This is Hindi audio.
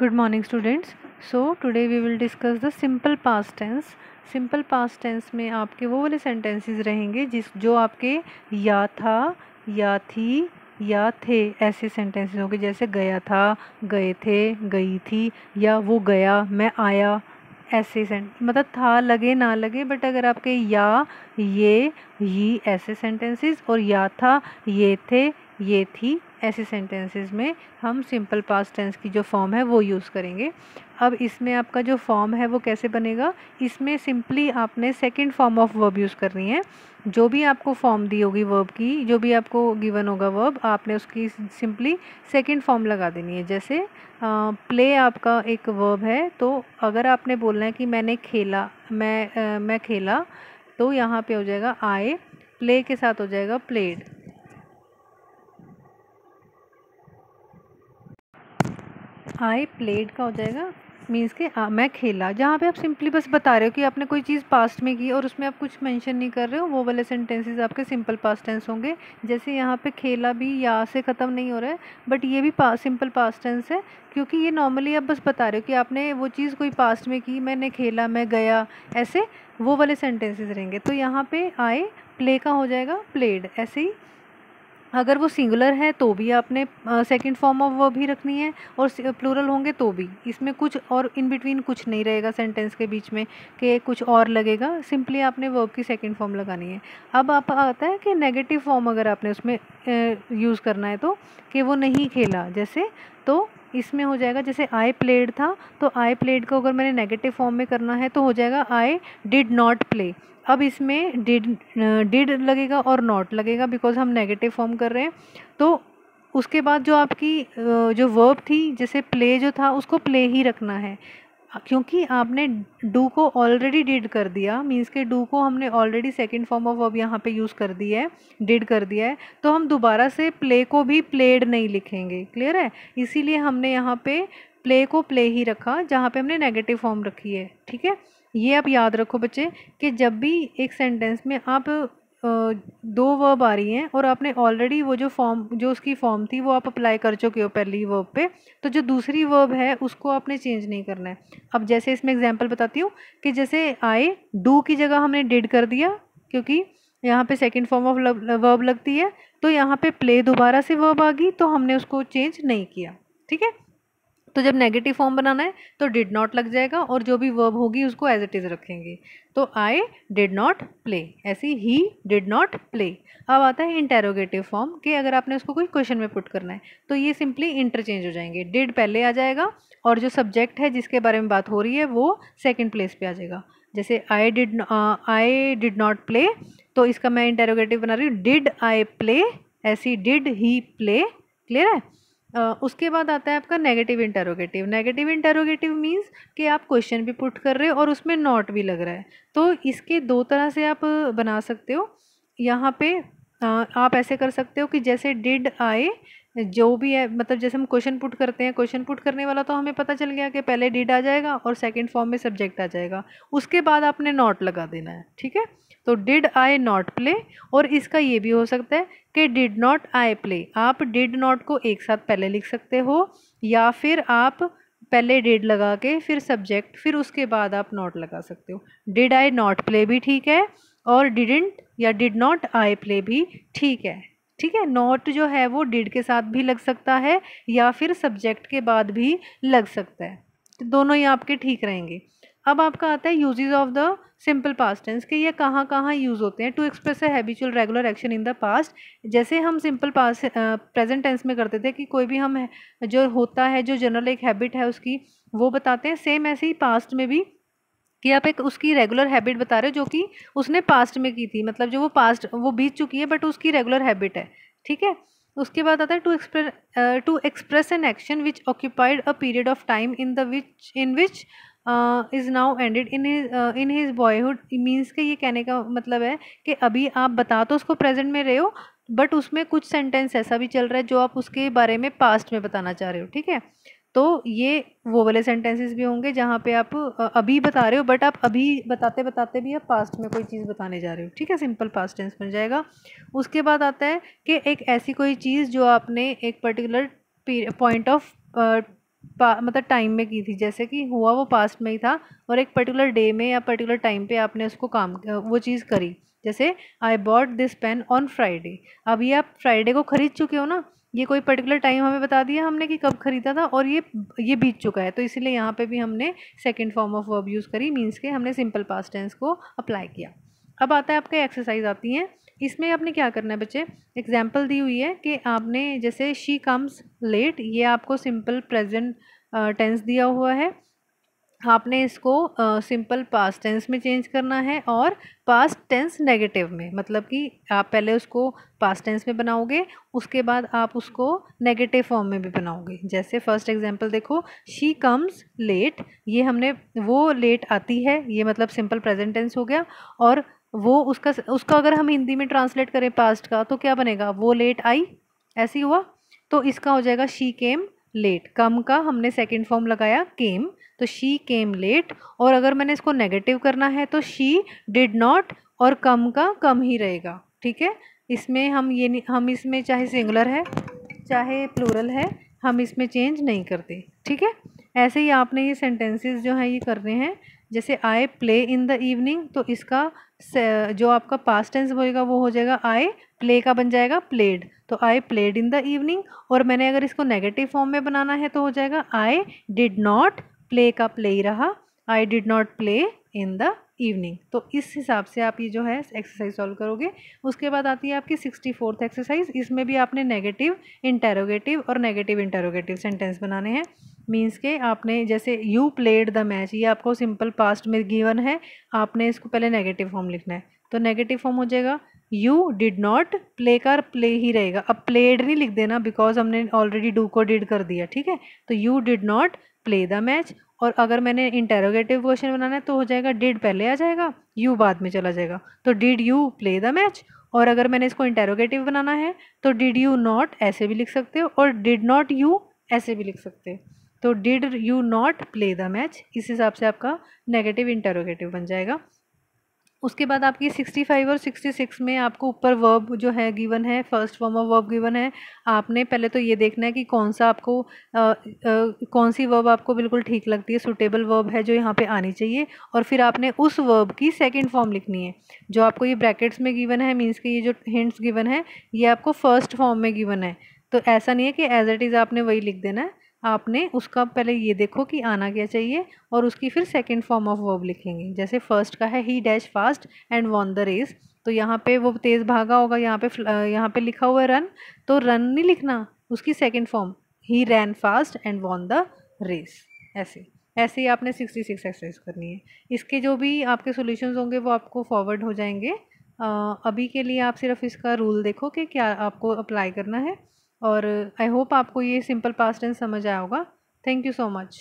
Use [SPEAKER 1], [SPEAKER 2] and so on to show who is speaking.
[SPEAKER 1] Good morning students. So today we will discuss the simple past tense. Simple past tense में आपके वो वाले सेंटेंसेस रहेंगे जो आपके या था, या थी, या थे ऐसे सेंटेंसेस होंगे। जैसे गया था, गए थे, गई थी, या वो गया, मैं आया, ऐसे मतलब था लगे ना लगे, बट अगर आपके या, ये ऐसे सेंटेंसेस और या था, ये थे, ये थी ऐसे सेंटेंसेस में हम सिंपल पास्ट टेंस की जो फॉर्म है वो यूज़ करेंगे। अब इसमें आपका जो फॉर्म है वो कैसे बनेगा, इसमें सिंपली आपने second form of verb use करनी है। जो भी आपको फॉर्म दी होगी वर्ब की, जो भी आपको गिवन होगा वर्ब, आपने उसकी सिंपली सेकंड फॉर्म लगा देनी है। जैसे प्ले आपका एक वर्ब है, तो अगर आपने बोलना है कि मैंने खेला, मैं खेला, तो यहाँ पे हो जाएगा आई, प्ले के साथ हो जाएगा प्लेड। आई प्लेड का हो जाएगा मीन्स के मैं खेला। जहाँ पे आप सिंपली बस बता रहे हो कि आपने कोई चीज़ पास्ट में की और उसमें आप कुछ मेंशन नहीं कर रहे हो, वो वाले सेंटेंसेस आपके सिंपल पास्ट टेंस होंगे। जैसे यहाँ पे खेला भी या से ख़त्म नहीं हो रहा है, बट ये भी सिंपल पास्ट टेंस है, क्योंकि ये नॉर्मली आप बस बता रहे हो कि आपने वो चीज़ कोई पास्ट में की, मैंने खेला, मैं गया, ऐसे वो वाले सेंटेंसेस रहेंगे। तो यहाँ पे आई प्ले का हो जाएगा प्लेड। ऐसे ही अगर वो सिंगुलर है तो भी आपने सेकंड फॉर्म ऑफ वर्ब ही रखनी है, और प्लूरल होंगे तो भी। इसमें कुछ और इन बिटवीन कुछ नहीं रहेगा सेंटेंस के बीच में कि कुछ और लगेगा, सिंपली आपने वर्ब की सेकंड फॉर्म लगानी है। अब आप आता है कि नेगेटिव फॉर्म अगर आपने उसमें यूज़ करना है तो, कि वो नहीं खेला जैसे, तो इसमें हो जाएगा जैसे आई प्लेड था, तो आई प्लेड को अगर मैंने नेगेटिव फॉर्म में करना है तो हो जाएगा आई डिड नॉट प्ले। अब इसमें डिड लगेगा और नॉट लगेगा, बिकॉज हम नेगेटिव फॉर्म कर रहे हैं। तो उसके बाद जो आपकी जो वर्ब थी, जैसे प्ले जो था उसको प्ले ही रखना है, क्योंकि आपने डू को ऑलरेडी डिड कर दिया। मीन्स के डू को हमने already second form of verb यहाँ पे यूज़ कर दिया है, डिड कर दिया है, तो हम दोबारा से प्ले को भी प्लेड नहीं लिखेंगे। क्लियर है? इसीलिए हमने यहाँ पे प्ले को प्ले ही रखा जहाँ पे हमने नेगेटिव फॉर्म रखी है। ठीक है, ये आप याद रखो बच्चे कि जब भी एक सेंटेंस में आप दो वर्ब आ रही हैं और आपने ऑलरेडी वो जो उसकी फॉर्म थी वो आप अप्लाई कर चुके हो पहली वर्ब पे, तो जो दूसरी वर्ब है उसको आपने चेंज नहीं करना है। अब जैसे इसमें एग्जांपल बताती हूँ कि जैसे आई डू की जगह हमने डिड कर दिया, क्योंकि यहाँ पे सेकंड फॉर्म ऑफ वर्ब लगती है, तो यहाँ पे प्ले दोबारा से वर्ब आ गई, तो हमने उसको चेंज नहीं किया। ठीक है, तो जब नेगेटिव फॉर्म बनाना है तो डिड नॉट लग जाएगा, और जो भी वर्ब होगी उसको एज इट इज़ रखेंगे। तो आई डिड नॉट प्ले, ऐसे ही डिड नॉट प्ले। अब आता है इंटेरोगेटिव फॉर्म, कि अगर आपने उसको कोई क्वेश्चन में पुट करना है तो ये सिंपली इंटरचेंज हो जाएंगे। डिड पहले आ जाएगा और जो सब्जेक्ट है जिसके बारे में बात हो रही है वो सेकेंड प्लेस पे आ जाएगा। जैसे आई डिड नॉट प्ले, तो इसका मैं इंटेरोगेटिव बना रही हूँ, डिड आई प्ले, ऐसी डिड ही प्ले। क्लियर है? उसके बाद आता है आपका negative interrogative. Negative interrogative means कि आप क्वेश्चन भी पुट कर रहे हो और उसमें नॉट भी लग रहा है, तो इसके दो तरह से आप बना सकते हो। यहाँ पे आप ऐसे कर सकते हो कि जैसे डिड आई, जो भी है, मतलब जैसे हम क्वेश्चन पुट करते हैं, क्वेश्चन पुट करने वाला तो हमें पता चल गया कि पहले डिड आ जाएगा और सेकंड फॉर्म में सब्जेक्ट आ जाएगा, उसके बाद आपने नॉट लगा देना है। ठीक है, तो डिड आई नॉट प्ले। और इसका ये भी हो सकता है कि डिड नॉट आई प्ले, आप डिड नॉट को एक साथ पहले लिख सकते हो, या फिर आप पहले डिड लगा के फिर सब्जेक्ट, फिर उसके बाद आप नॉट लगा सकते हो। डिड आई नॉट प्ले भी ठीक है, और डिडंट या डिड नॉट आई प्ले भी ठीक है। ठीक है, नॉट जो है वो डिड के साथ भी लग सकता है या फिर सब्जेक्ट के बाद भी लग सकता है, तो दोनों ही आपके ठीक रहेंगे। अब आपका आता है uses of the simple past tense, कि ये कहाँ कहाँ यूज़ होते हैं। To express a habitual regular action in the past, जैसे हम सिंपल पास्ट प्रेजेंट टेंस में करते थे कि कोई भी हम जो होता है, जो जनरल एक हैबिट है उसकी, वो बताते हैं। सेम ऐसे ही पास्ट में भी, कि आप एक उसकी रेगुलर हैबिट बता रहे हो जो कि उसने पास्ट में की थी, मतलब जो वो बीत चुकी है बट उसकी रेगुलर हैबिट है। ठीक है, उसके बाद आता है to express an action which occupied a period of time in which is now ended in his boyhood. Means के ये कहने का मतलब है कि अभी आप बता तो उसको प्रेजेंट में रहे हो, बट उसमें कुछ सेंटेंस ऐसा भी चल रहा है जो आप उसके बारे में पास्ट में बताना चाह रहे हो। ठीक है, तो ये वो वाले सेंटेंसेस भी होंगे जहाँ पे आप अभी बता रहे हो, बट आप अभी बताते बताते भी आप पास्ट में कोई चीज़ बताने जा रहे हो। ठीक है, सिंपल पास्ट टेंस बन जाएगा। उसके बाद आता है कि एक ऐसी कोई चीज़ जो आपने एक पर्टिकुलर पॉइंट ऑफ मतलब टाइम में की थी, जैसे कि हुआ वो पास्ट में ही था और एक पर्टिकुलर डे में या पर्टिकुलर टाइम पे आपने उसको वो चीज़ करी। जैसे I bought this pain on Friday, अब ये आप फ्राइडे को खरीद चुके हो ना, ये कोई पर्टिकुलर टाइम हमें बता दिया हमने कि कब खरीदा था और ये बीत चुका है, तो इसीलिए यहाँ पे भी हमने second form of verb use करी, मीन्स के हमने सिंपल पास्ट टेंस को अप्लाई किया। अब आता है आपका एक्सरसाइज आती है, इसमें आपने क्या करना है बच्चे, एग्जाम्पल दी हुई है कि आपने जैसे शी कम्स लेट, ये आपको सिंपल प्रेजेंट टेंस दिया हुआ है, आपने इसको सिंपल पास्ट टेंस में चेंज करना है और पास्ट टेंस नेगेटिव में, मतलब कि आप पहले उसको पास्ट टेंस में बनाओगे, उसके बाद आप उसको नेगेटिव फॉर्म में भी बनाओगे। जैसे फर्स्ट एग्जांपल देखो, शी कम्स लेट, ये हमने वो लेट आती है, ये मतलब सिंपल प्रेजेंट टेंस हो गया, और वो उसका अगर हम हिंदी में ट्रांसलेट करें पास्ट का तो क्या बनेगा, वो लेट आई, ऐसे ही हुआ, तो इसका हो जाएगा शी केम लेट, कम का हमने सेकंड फॉर्म लगाया केम, तो शी केम लेट, और अगर मैंने इसको नेगेटिव करना है तो शी डिड नॉट, और कम का कम ही रहेगा, ठीक है। इसमें हम इसमें चाहे सिंगुलर है चाहे प्लूरल है, हम इसमें चेंज नहीं करते, ठीक है। ऐसे ही आपने ये सेंटेंसेस जो हैं ये करने हैं। जैसे I play in the evening, तो इसका जो आपका पास्ट टेंस होएगा वो हो जाएगा आई, प्ले का बन जाएगा प्लेड, तो I played in the evening, और मैंने अगर इसको नेगेटिव फॉर्म में बनाना है तो हो जाएगा आई डिड नॉट, प्ले का प्ले ही रहा, I did not play in the evening. तो इस हिसाब से आप ये जो है एक्सरसाइज सॉल्व करोगे। उसके बाद आती है आपकी 64th एक्सरसाइज, इसमें भी आपने नेगेटिव इंटेरोगेटिव और नेगेटिव इंटेरोगेटिव सेंटेंस बनाने हैं। मीन्स के आपने जैसे यू प्लेड द मैच, ये आपको सिंपल पास्ट में गिवन है, आपने इसको पहले नेगेटिव फॉर्म लिखना है, तो नेगेटिव फॉर्म हो जाएगा यू डिड नॉट, प्ले का प्ले ही रहेगा, अब प्लेड नहीं लिख देना बिकॉज हमने ऑलरेडी डू को डिड कर दिया, ठीक है। तो you did not play the match, और अगर मैंने इंटेरोगेटिव क्वेश्चन बनाना है तो हो जाएगा डिड पहले आ जाएगा, यू बाद में चला जाएगा, तो did you play the match. और अगर मैंने इसको इंटेरोगेटिव बनाना है तो डिड यू नॉट ऐसे भी लिख सकते हो, और डिड नॉट यू ऐसे भी लिख सकते हो, तो did you not play the match, इस हिसाब से आपका नेगेटिव इंटेरोगेटिव बन जाएगा। उसके बाद आपकी 65 और 66 में आपको ऊपर वर्ब जो है गिवन है, first form of verb given है, आपने पहले तो ये देखना है कि कौन सा आपको कौन सी वर्ब आपको बिल्कुल ठीक लगती है, सुटेबल वर्ब है जो यहाँ पे आनी चाहिए, और फिर आपने उस वर्ब की सेकंड फॉर्म लिखनी है। जो आपको ये ब्रैकेट्स में गिवन है, मीन्स के ये जो हिंट्स गिवन है ये आपको फर्स्ट फॉर्म में गिवन है, तो ऐसा नहीं है कि एज इट इज़ आपने वही लिख देना है, आपने उसका पहले ये देखो कि आना क्या चाहिए और उसकी फिर सेकंड फॉर्म ऑफ वर्ब लिखेंगे। जैसे फर्स्ट का है ही dash fast and won the race, तो यहाँ पे वो तेज़ भागा होगा, यहाँ पे लिखा हुआ है रन, तो रन नहीं लिखना, उसकी सेकंड फॉर्म ही ran fast and won the race, ऐसे ऐसे ही आपने 66 एक्सरसाइज करनी है। इसके जो भी आपके सॉल्यूशंस होंगे वो आपको फॉरवर्ड हो जाएंगे। अभी के लिए आप सिर्फ इसका रूल देखो कि क्या आपको अप्लाई करना है, और आई होप आपको ये सिंपल पास्ट टेंस समझ आया होगा। Thank you so much.